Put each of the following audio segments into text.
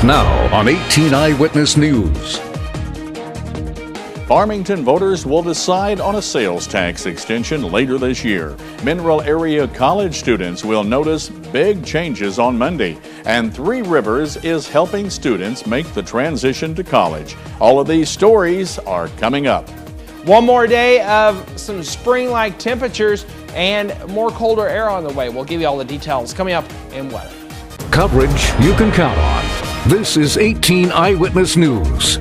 Now on 18 Eyewitness News. Farmington voters will decide on a sales tax extension later this year. Mineral area college students will notice big changes on Monday. And Three Rivers is helping students make the transition to college. All of these stories are coming up. One more day of some spring-like temperatures and more colder air on the way. We'll give you all the details coming up in weather. Coverage you can count on. This is 18 Eyewitness News.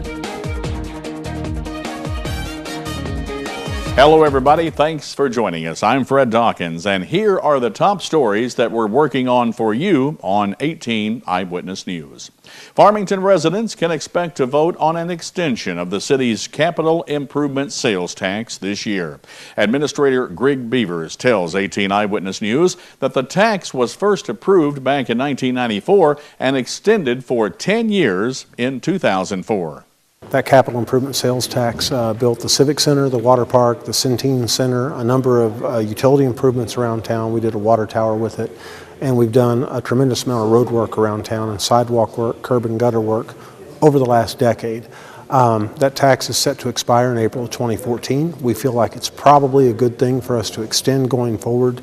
Hello everybody, thanks for joining us. I'm Fred Dawkins, and here are the top stories that we're working on for you on 18 Eyewitness News. Farmington residents can expect to vote on an extension of the city's capital improvement sales tax this year. Administrator Greg Beavers tells 18 Eyewitness News that the tax was first approved back in 1994 and extended for 10 years in 2004. That capital improvement sales tax built the Civic Center, the Water Park, the Centene Center, a number of utility improvements around town. We did a water tower with it, and we've done a tremendous amount of road work around town and sidewalk work, curb and gutter work over the last decade. That tax is set to expire in April of 2014. We feel like it's probably a good thing for us to extend going forward.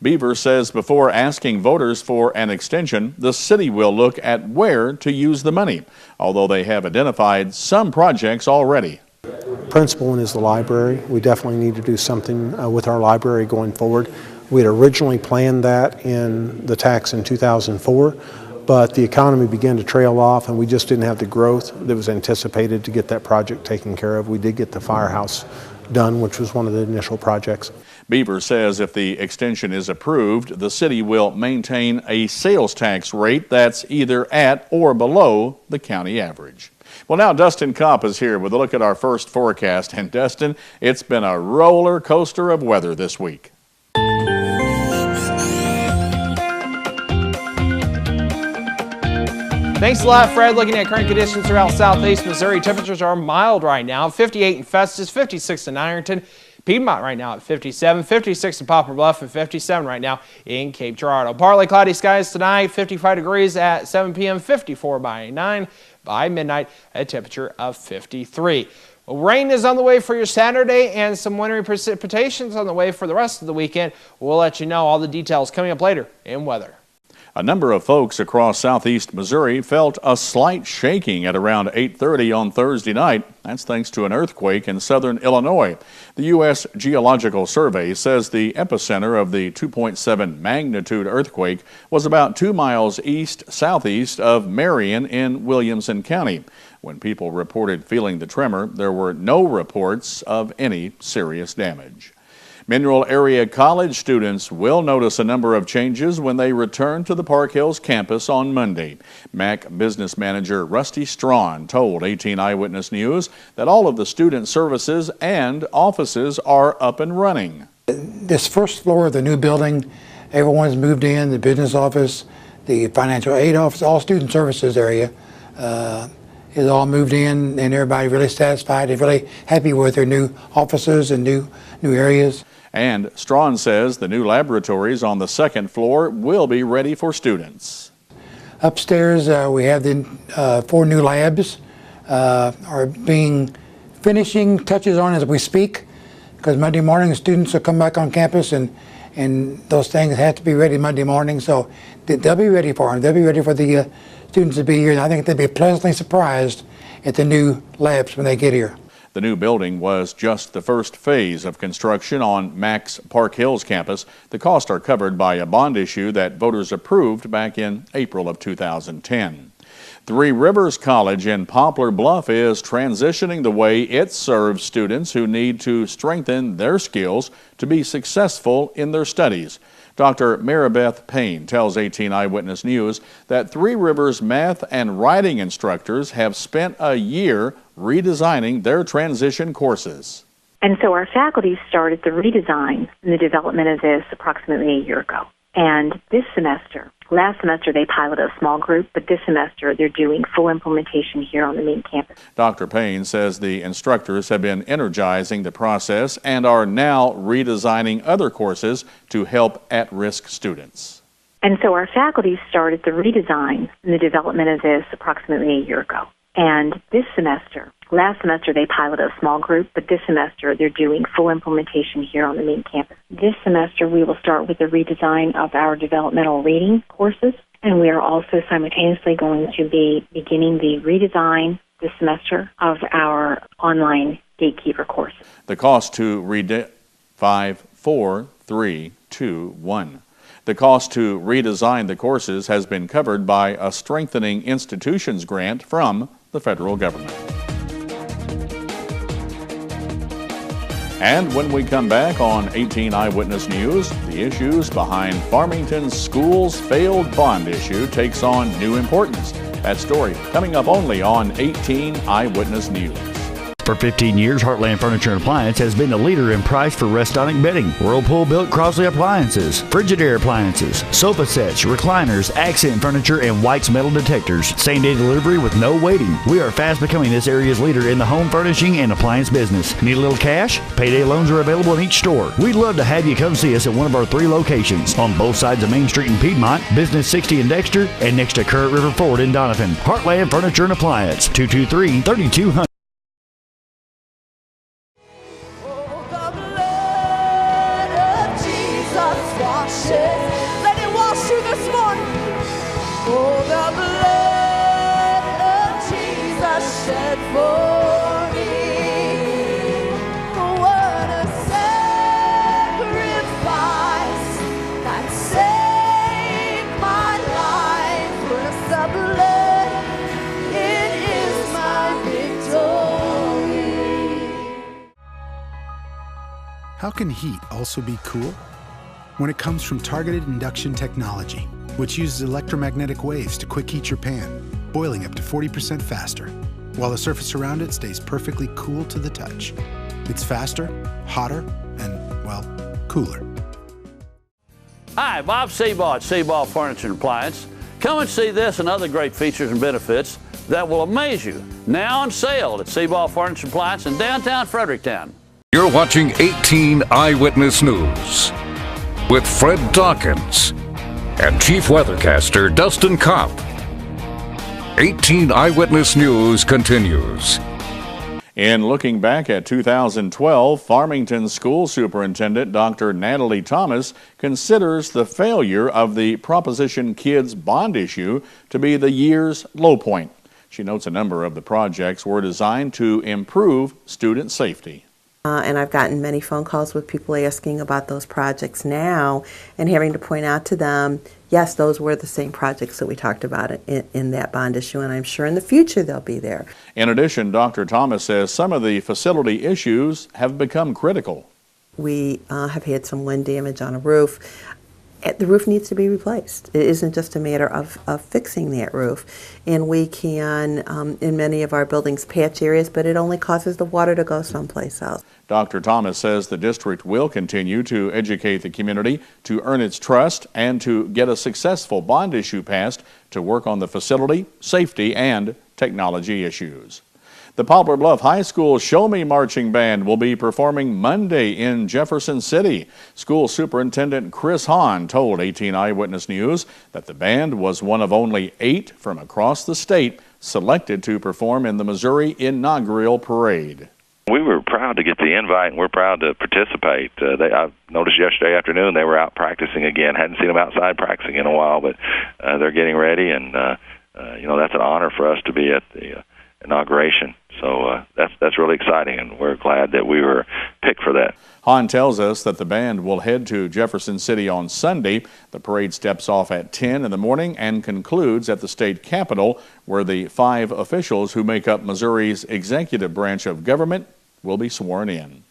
Beaver says before asking voters for an extension, the city will look at where to use the money, although they have identified some projects already. Principal one is the library. We definitely need to do something with our library going forward. We had originally planned that in the tax in 2004, but the economy began to trail off and we just didn't have the growth that was anticipated to get that project taken care of. We did get the firehouse done, which was one of the initial projects. Beaver says if the extension is approved, the city will maintain a sales tax rate that's either at or below the county average. Well, now Dustin Kopp is here with a look at our first forecast. And Dustin, it's been a roller coaster of weather this week. Thanks a lot, Fred. Looking at current conditions throughout southeast Missouri, temperatures are mild right now. 58 in Festus, 56 in Ironton, Piedmont right now at 57, 56 in Poplar Bluff, and 57 right now in Cape Girardeau. Partly cloudy skies tonight, 55 degrees at 7 p.m., 54 by 9. By midnight, a temperature of 53. Rain is on the way for your Saturday and some wintry precipitations on the way for the rest of the weekend. We'll let you know all the details coming up later in weather. A number of folks across southeast Missouri felt a slight shaking at around 8:30 on Thursday night. That's thanks to an earthquake in southern Illinois. The U.S. Geological Survey says the epicenter of the 2.7 magnitude earthquake was about 2 miles east-southeast of Marion in Williamson County. When people reported feeling the tremor, there were no reports of any serious damage. Mineral area college students will notice a number of changes when they return to the Park Hills campus on Monday. MAC business manager Rusty Strawn told 18 Eyewitness News that all of the student services and offices are up and running. This first floor of the new building, everyone's moved in, the business office, the financial aid office, all student services area is all moved in, and everybody really satisfied. They're really happy with their new offices and new areas. And Strawn says the new laboratories on the second floor will be ready for students. Upstairs, we have the 4 new labs are being finishing touches on as we speak, because Monday morning the students will come back on campus and those things have to be ready Monday morning, so they'll be ready for them. They'll be ready for the students to be here, and I think they'll be pleasantly surprised at the new labs when they get here. The new building was just the first phase of construction on MAC's Park Hills campus. The costs are covered by a bond issue that voters approved back in April of 2010. Three Rivers College in Poplar Bluff is transitioning the way it serves students who need to strengthen their skills to be successful in their studies. Dr. Maribeth Payne tells 18 Eyewitness News that Three Rivers math and writing instructors have spent a year redesigning their transition courses. And so our faculty started the redesign and the development of this approximately a year ago. And this semester, last semester they piloted a small group, but this semester they're doing full implementation here on the main campus. Dr. Payne says the instructors have been energizing the process and are now redesigning other courses to help at-risk students. And so our faculty started the redesign and the development of this approximately a year ago. And this semester, last semester they piloted a small group, but this semester they're doing full implementation here on the main campus. This semester we will start with the redesign of our developmental reading courses, and we are also simultaneously going to be beginning the redesign this semester of our online gatekeeper courses. The cost to 5, 4, 3, 2, 1. The cost to redesign the courses has been covered by a Strengthening Institutions grant from the federal government. And when we come back on 18 Eyewitness News, the issues behind Farmington's school's failed bond issue takes on new importance. That story coming up only on 18 Eyewitness News. For 15 years, Heartland Furniture and Appliance has been the leader in price for Restonic bedding. Whirlpool built Crosley appliances, Frigidaire appliances, sofa sets, recliners, accent furniture, and White's metal detectors. Same-day delivery with no waiting. We are fast becoming this area's leader in the home furnishing and appliance business. Need a little cash? Payday loans are available in each store. We'd love to have you come see us at one of our 3 locations on both sides of Main Street in Piedmont, Business 60 in Dexter, and next to Current River Ford in Donovan. Heartland Furniture and Appliance, 223-3200. Let it wash you this morning. Oh, the blood of Jesus shed for me. What a sacrifice that saved my life. With the blood, it is my victory. How can heat also be cool? When it comes from targeted induction technology, which uses electromagnetic waves to quick heat your pan, boiling up to 40% faster, while the surface around it stays perfectly cool to the touch. It's faster, hotter, and, well, cooler. Hi, Bob Seabaugh at Seabaugh Furniture and Appliance. Come and see this and other great features and benefits that will amaze you. Now on sale at Seabaugh Furniture and Appliance in downtown Fredericktown. You're watching 18 Eyewitness News with Fred Dawkins and Chief Weathercaster Dustin Kopp. 18 Eyewitness News continues. In looking back at 2012, Farmington School Superintendent Dr. Natalie Thomas considers the failure of the Proposition Kids bond issue to be the year's low point. She notes a number of the projects were designed to improve student safety. And I've gotten many phone calls with people asking about those projects now and having to point out to them, yes, those were the same projects that we talked about in that bond issue, and I'm sure in the future they'll be there. In addition, Dr. Thomas says some of the facility issues have become critical. We have had some wind damage on a roof. The roof needs to be replaced. It isn't just a matter of fixing that roof. And we can, in many of our buildings, patch areas, but it only causes the water to go someplace else. Dr. Thomas says the district will continue to educate the community to earn its trust and to get a successful bond issue passed to work on the facility, safety, and technology issues. The Poplar Bluff High School Show Me Marching Band will be performing Monday in Jefferson City. School Superintendent Chris Hahn told 18 Eyewitness News that the band was one of only 8 from across the state selected to perform in the Missouri Inaugural Parade. We were proud to get the invite, and we're proud to participate. I noticed yesterday afternoon they were out practicing again. Hadn't seen them outside practicing in a while, but they're getting ready, and that's an honor for us to be at the inauguration. So that's really exciting, and we're glad that we were picked for that. Hahn tells us that the band will head to Jefferson City on Sunday. The parade steps off at 10 in the morning and concludes at the state capitol, where the 5 officials who make up Missouri's executive branch of government will be sworn in.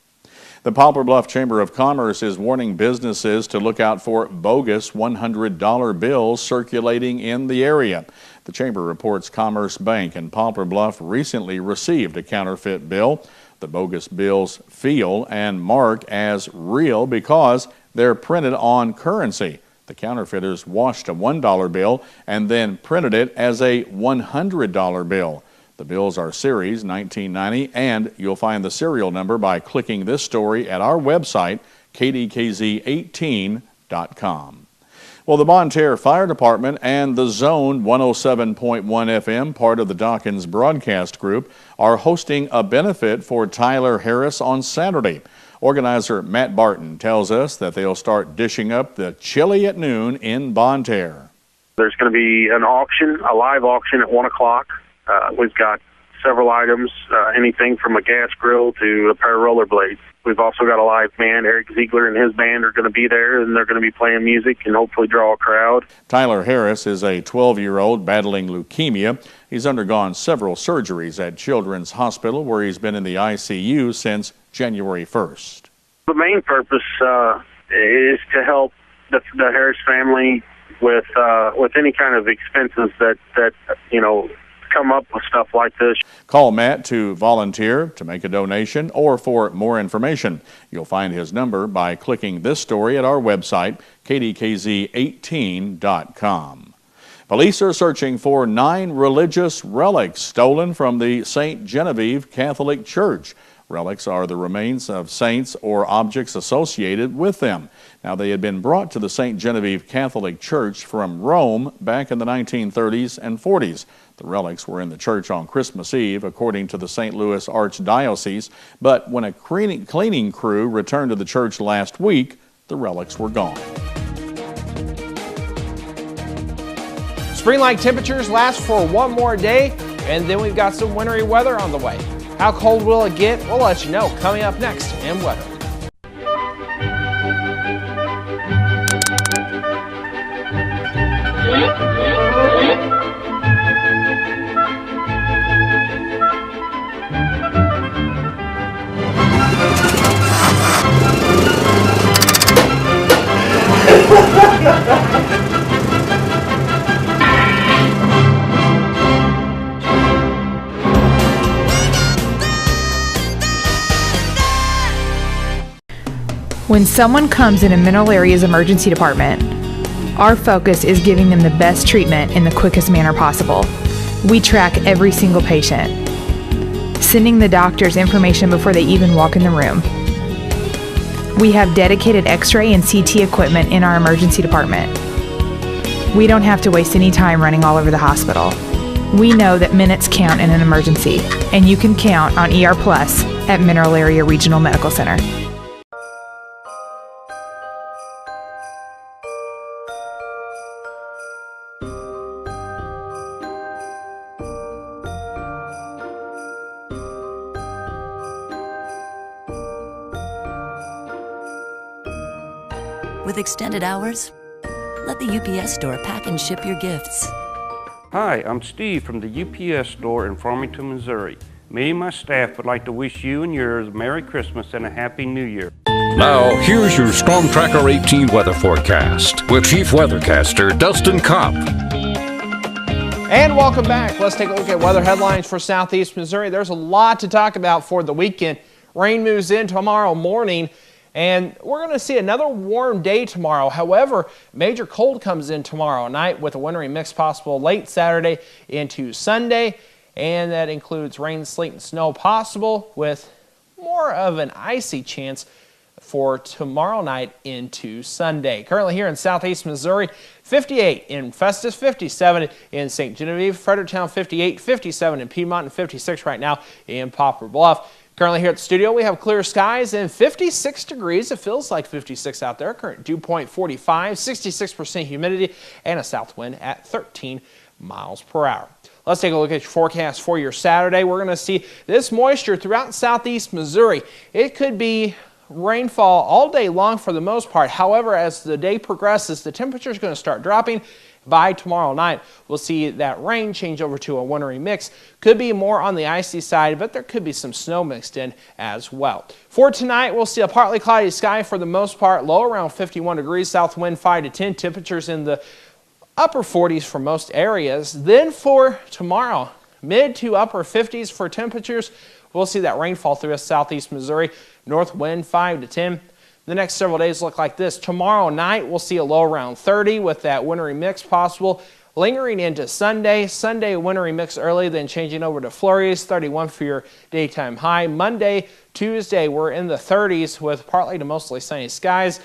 The Poplar Bluff Chamber of Commerce is warning businesses to look out for bogus $100 bills circulating in the area. The Chamber reports Commerce Bank in Poplar Bluff recently received a counterfeit bill. The bogus bills feel and mark as real because they're printed on currency. The counterfeiters washed a $1 bill and then printed it as a $100 bill. The bills are Series 1990, and you'll find the serial number by clicking this story at our website, KDKZ18.com. Well, the Bonne Terre Fire Department and the Zone 107.1 FM, part of the Dawkins Broadcast Group, are hosting a benefit for Tyler Harris on Saturday. Organizer Matt Barton tells us that they'll start dishing up the chili at noon in Bonne Terre. There's going to be an auction, a live auction at 1 o'clock. We've got several items, anything from a gas grill to a pair of rollerblades. We've also got a live band. Eric Ziegler and his band are going to be there, and they're going to be playing music and hopefully draw a crowd. Tyler Harris is a 12-year-old battling leukemia. He's undergone several surgeries at Children's Hospital, where he's been in the ICU since January 1st. The main purpose is to help the Harris family with any kind of expenses that come up with stuff like this. Call Matt to volunteer, to make a donation, or for more information. You'll find his number by clicking this story at our website, kdkz18.com. Police are searching for 9 religious relics stolen from the St. Genevieve Catholic Church. Relics are the remains of saints or objects associated with them. Now, they had been brought to the St. Genevieve Catholic Church from Rome back in the 1930s and 40s. The relics were in the church on Christmas Eve, according to the St. Louis Archdiocese, but when a cleaning crew returned to the church last week, the relics were gone. Spring-like temperatures last for one more day, and then we've got some wintry weather on the way. How cold will it get? We'll let you know coming up next in weather. When someone comes in a Mineral Area's emergency department, our focus is giving them the best treatment in the quickest manner possible. We track every single patient, sending the doctors information before they even walk in the room. We have dedicated X-ray and CT equipment in our emergency department. We don't have to waste any time running all over the hospital. We know that minutes count in an emergency, and you can count on ER Plus at Mineral Area Regional Medical Center. With extended hours, let the UPS store pack and ship your gifts. Hi, I'm Steve from the UPS store in Farmington, Missouri. Me and my staff would like to wish you and yours a Merry Christmas and a Happy New Year. Now, here's your Storm Tracker 18 weather forecast with Chief Weathercaster Dustin Kopp. And welcome back. Let's take a look at weather headlines for Southeast Missouri. There's a lot to talk about for the weekend. Rain moves in tomorrow morning, and we're going to see another warm day tomorrow. However, major cold comes in tomorrow night with a wintry mix possible late Saturday into Sunday. And that includes rain, sleet, and snow possible with more of an icy chance for tomorrow night into Sunday. Currently here in Southeast Missouri, 58 in Festus, 57 in St. Genevieve, Fredericktown 58, 57 in Piedmont, and 56 right now in Poplar Bluff. Currently here at the studio, we have clear skies and 56 degrees. It feels like 56 out there. Current dew point 45, 66% humidity, and a south wind at 13 miles per hour. Let's take a look at your forecast for your Saturday. We're going to see this moisture throughout Southeast Missouri. It could be rainfall all day long for the most part. However, as the day progresses, the temperature is going to start dropping. By tomorrow night, we'll see that rain change over to a wintry mix. Could be more on the icy side, but there could be some snow mixed in as well. For tonight, we'll see a partly cloudy sky for the most part, low around 51 degrees, south wind 5 to 10, temperatures in the upper 40s for most areas. Then for tomorrow, mid to upper 50s for temperatures. We'll see that rainfall throughout Southeast Missouri, north wind 5 to 10. The next several days look like this. Tomorrow night, we'll see a low around 30 with that wintry mix possible. Lingering into Sunday. Sunday, wintry mix early, then changing over to flurries, 31 for your daytime high. Monday, Tuesday, we're in the 30s with partly to mostly sunny skies.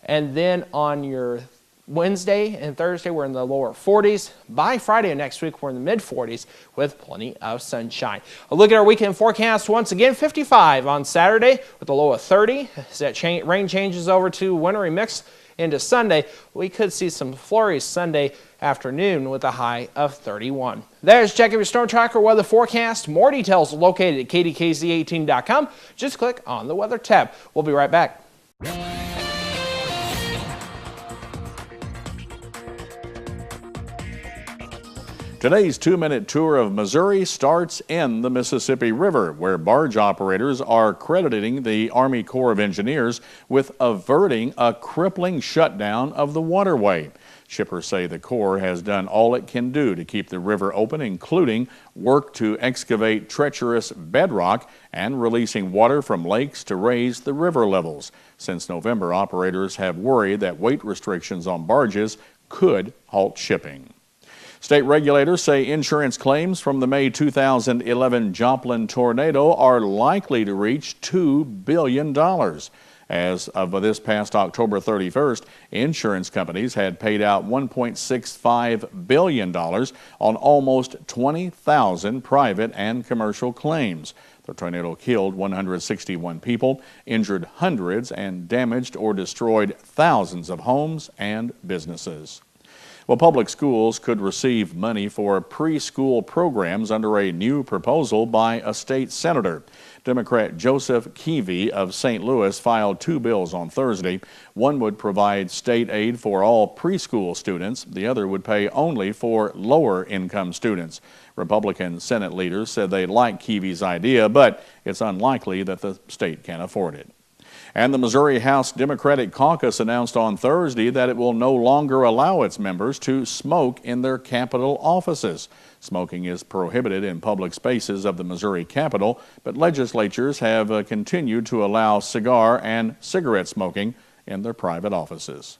And then on your Wednesday and Thursday, we're in the lower 40s. By Friday of next week, we're in the mid-40s with plenty of sunshine. A look at our weekend forecast once again, 55 on Saturday with a low of 30. As that rain changes over to wintry mix into Sunday, we could see some flurries Sunday afternoon with a high of 31. There's check your storm tracker weather forecast. More details located at KDKZ18.com. Just click on the weather tab. We'll be right back. Today's 2-minute tour of Missouri starts in the Mississippi River, where barge operators are crediting the Army Corps of Engineers with averting a crippling shutdown of the waterway. Shippers say the Corps has done all it can do to keep the river open, including work to excavate treacherous bedrock and releasing water from lakes to raise the river levels. Since November, operators have worried that weight restrictions on barges could halt shipping. State regulators say insurance claims from the May 2011 Joplin tornado are likely to reach $2 billion. As of this past October 31st, insurance companies had paid out $1.65 billion on almost 20,000 private and commercial claims. The tornado killed 161 people, injured hundreds, and damaged or destroyed thousands of homes and businesses. Well, public schools could receive money for preschool programs under a new proposal by a state senator. Democrat Joseph Keevy of St. Louis filed 2 bills on Thursday. One would provide state aid for all preschool students. The other would pay only for lower-income students. Republican Senate leaders said they like Keevy's idea, but it's unlikely that the state can afford it. And the Missouri House Democratic Caucus announced on Thursday that it will no longer allow its members to smoke in their Capitol offices. Smoking is prohibited in public spaces of the Missouri Capitol, but legislatures have continued to allow cigar and cigarette smoking in their private offices.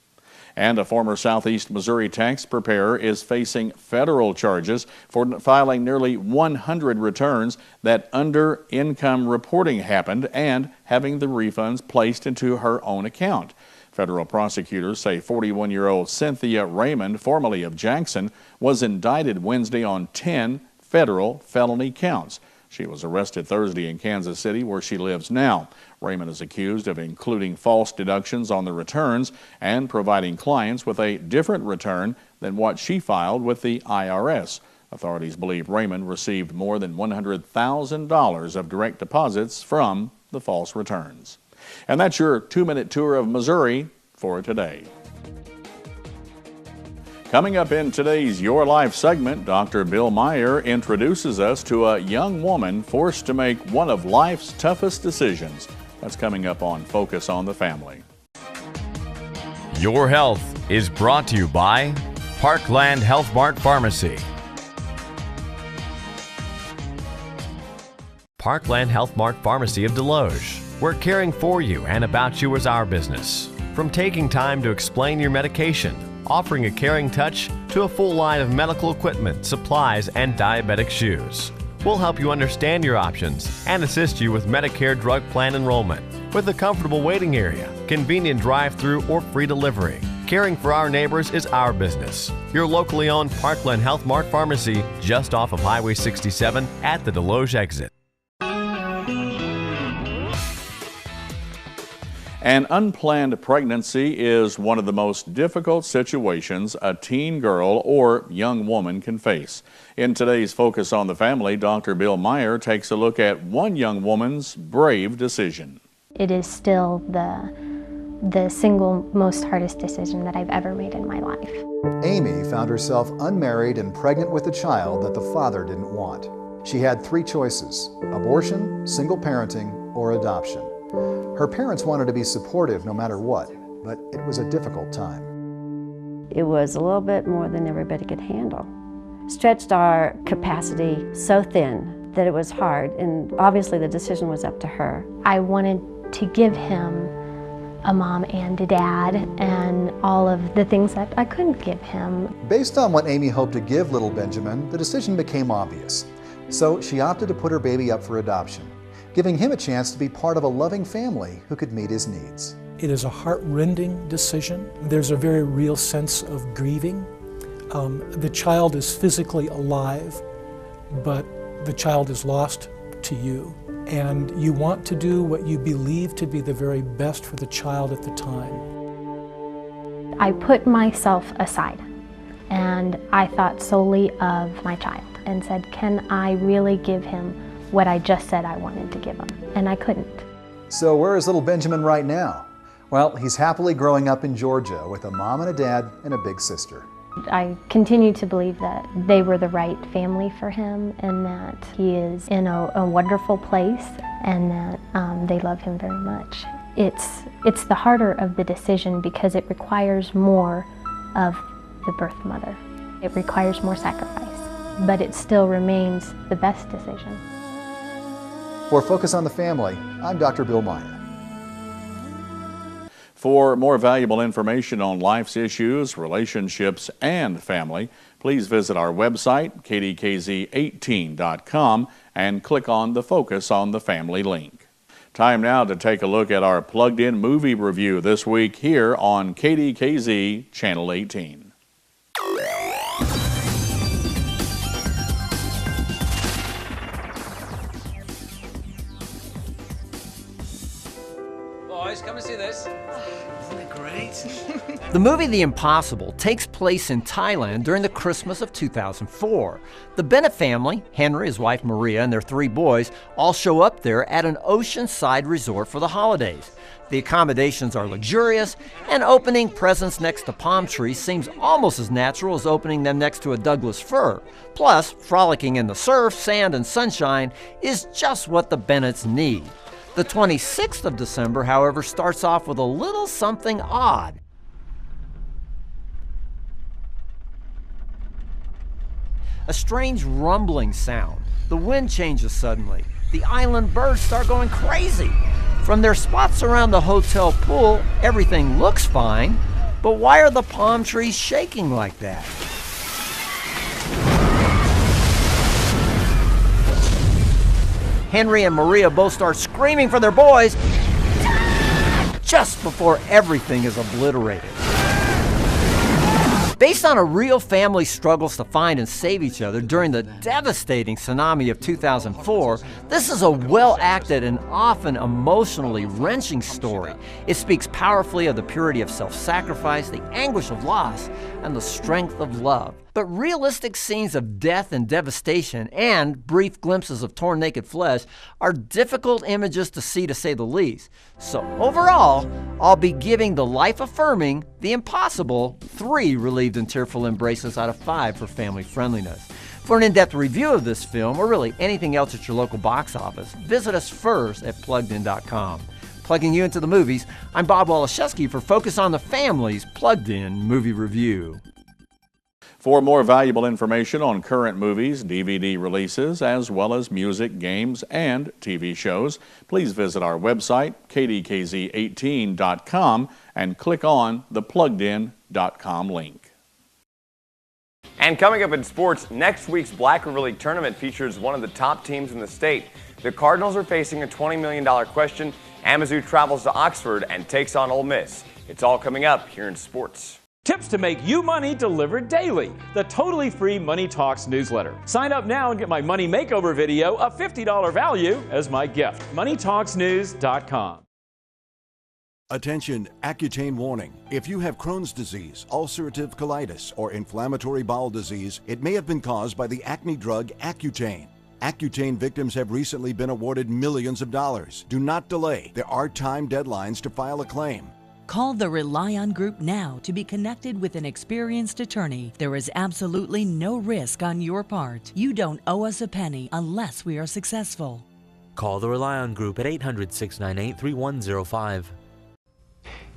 And a former Southeast Missouri tax preparer is facing federal charges for filing nearly 100 returns that under income reporting happened and having the refunds placed into her own account. Federal prosecutors say 41-year-old Cynthia Raymond, formerly of Jackson, was indicted Wednesday on 10 federal felony counts. She was arrested Thursday in Kansas City, where she lives now. Raymond is accused of including false deductions on the returns and providing clients with a different return than what she filed with the IRS. Authorities believe Raymond received more than $100,000 of direct deposits from the false returns. And that's your 2-minute tour of Missouri for today. Coming up in today's Your Life segment, Dr. Bill Meyer introduces us to a young woman forced to make one of life's toughest decisions. That's coming up on Focus on the Family. Your Health is brought to you by Parkland Health Mart Pharmacy. Parkland Health Mart Pharmacy of Deloge. We're caring for you and about you is our business. From taking time to explain your medication, offering a caring touch, to a full line of medical equipment, supplies, and diabetic shoes. We'll help you understand your options and assist you with Medicare drug plan enrollment. With a comfortable waiting area, convenient drive-through or free delivery, caring for our neighbors is our business. Your locally owned Parkland Health Mart Pharmacy, just off of Highway 67 at the Deloge exit. An unplanned pregnancy is one of the most difficult situations a teen girl or young woman can face. In today's Focus on the Family, Dr. Bill Meyer takes a look at one young woman's brave decision. It is still the single most hardest decision that I've ever made in my life. Amy found herself unmarried and pregnant with a child that the father didn't want. She had 3 choices: abortion, single parenting, or adoption. Her parents wanted to be supportive no matter what, but it was a difficult time. It was a little bit more than everybody could handle. Stretched our capacity so thin that it was hard, and obviously the decision was up to her. I wanted to give him a mom and a dad and all of the things that I couldn't give him. Based on what Amy hoped to give little Benjamin, the decision became obvious. So she opted to put her baby up for adoption, giving him a chance to be part of a loving family who could meet his needs. It is a heart-rending decision. There's a very real sense of grieving. The child is physically alive, but the child is lost to you. And you want to do what you believe to be the very best for the child at the time. I put myself aside and I thought solely of my child and said, can I really give him what I just said I wanted to give him? And I couldn't. So where is little Benjamin right now? Well, he's happily growing up in Georgia with a mom and a dad and a big sister. I continue to believe that they were the right family for him and that he is in a wonderful place and that they love him very much. It's the harder of the decision because it requires more of the birth mother. It requires more sacrifice, but it still remains the best decision. For Focus on the Family, I'm Dr. Bill Meyer. For more valuable information on life's issues, relationships, and family, please visit our website, KDKZ18.com, and click on the Focus on the Family link. Time now to take a look at our plugged-in movie review this week here on KDKZ Channel 18. Boys, come and see this. Isn't it great? The movie The Impossible takes place in Thailand during the Christmas of 2004. The Bennett family, Henry, his wife Maria, and their 3 boys all show up there at an oceanside resort for the holidays. The accommodations are luxurious, and opening presents next to palm trees seems almost as natural as opening them next to a Douglas fir. Plus, frolicking in the surf, sand, and sunshine is just what the Bennetts need. The 26th of December, however, starts off with a little something odd. A strange rumbling sound. The wind changes suddenly. The island birds start going crazy. From their spots around the hotel pool, everything looks fine, but why are the palm trees shaking like that? Henry and Maria both start screaming for their boys just before everything is obliterated. Based on a real family's struggles to find and save each other during the devastating tsunami of 2004, this is a well-acted and often emotionally wrenching story. It speaks powerfully of the purity of self-sacrifice, the anguish of loss, and the strength of love. But realistic scenes of death and devastation and brief glimpses of torn naked flesh are difficult images to see, to say the least. So overall, I'll be giving The Life-Affirming The Impossible 3 relieved and tearful embraces out of 5 for family friendliness. For an in-depth review of this film, or really anything else at your local box office, visit us first at PluggedIn.com. Plugging you into the movies, I'm Bob Waliszewski for Focus on the Family's Plugged In Movie Review. For more valuable information on current movies, DVD releases, as well as music, games, and TV shows, please visit our website, KDKZ18.com, and click on the PluggedIn.com link. And coming up in sports, next week's Black River League tournament features one of the top teams in the state. The Cardinals are facing a $20 million question. Amazoo travels to Oxford and takes on Ole Miss. It's all coming up here in sports. Tips to make you money delivered daily. The totally free Money Talks newsletter. Sign up now and get my money makeover video, a $50 value, as my gift. MoneyTalksNews.com. Attention, Accutane warning. If you have Crohn's disease, ulcerative colitis, or inflammatory bowel disease, it may have been caused by the acne drug Accutane. Accutane victims have recently been awarded millions of dollars. Do not delay. There are time deadlines to file a claim. Call the Rely On Group now to be connected with an experienced attorney. There is absolutely no risk on your part. You don't owe us a penny unless we are successful. Call the Rely On Group at 800-698-3105.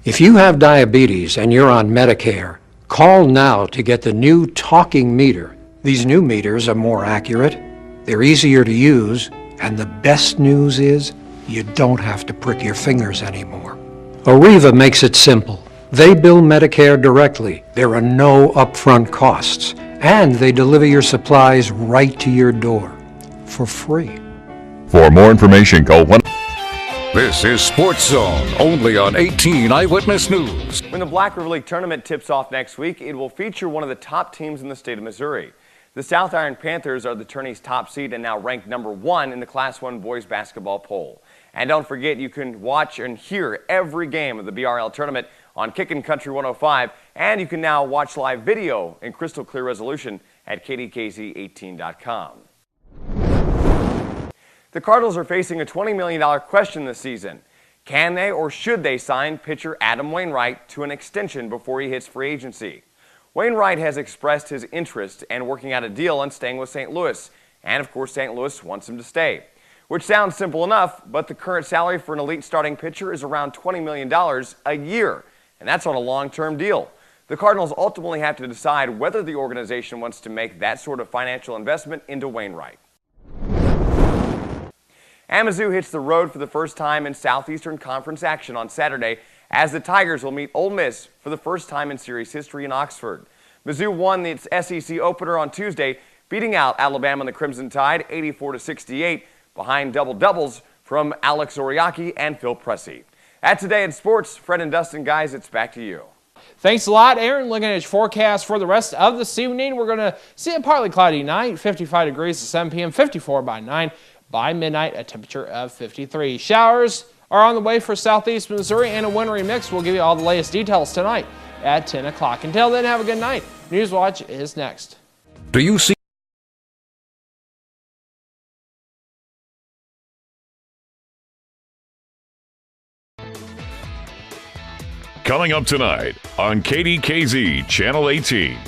If you have diabetes and you're on Medicare, call now to get the new talking meter. These new meters are more accurate, they're easier to use, and the best news is you don't have to prick your fingers anymore. Arriva makes it simple. They bill Medicare directly. There are no upfront costs. And they deliver your supplies right to your door for free. For more information, call 1. This is Sports Zone, only on 18 Eyewitness News. When the Black River League tournament tips off next week, it will feature one of the top teams in the state of Missouri. The South Iron Panthers are the tourney's top seed and now ranked #1 in the Class 1 boys basketball poll. And don't forget, you can watch and hear every game of the BRL tournament on Kickin' Country 105, and you can now watch live video in crystal clear resolution at KDKZ18.com. The Cardinals are facing a $20 million question this season. Can they or should they sign pitcher Adam Wainwright to an extension before he hits free agency? Wainwright has expressed his interest in working out a deal and staying with St. Louis, and of course St. Louis wants him to stay. Which sounds simple enough, but the current salary for an elite starting pitcher is around $20 million a year, and that's on a long-term deal. The Cardinals ultimately have to decide whether the organization wants to make that sort of financial investment into Wainwright. Amazoo hits the road for the first time in Southeastern Conference action on Saturday as the Tigers will meet Ole Miss for the first time in series history in Oxford. Mizzou won its SEC opener on Tuesday, beating out Alabama and the Crimson Tide 84-68 behind double-doubles from Alex Oriaki and Phil Pressey. That's Today in Sports. Fred and Dustin, guys, it's back to you. Thanks a lot, Aaron. Looking at your forecast for the rest of this evening, we're going to see a partly cloudy night, 55 degrees at 7 p.m., 54 by 9. By midnight, a temperature of 53. Showers are on the way for southeast Missouri and a wintry mix. We'll give you all the latest details tonight at 10 o'clock. Until then, have a good night. Newswatch is next. Do you see? Coming up tonight on KDKZ Channel 18.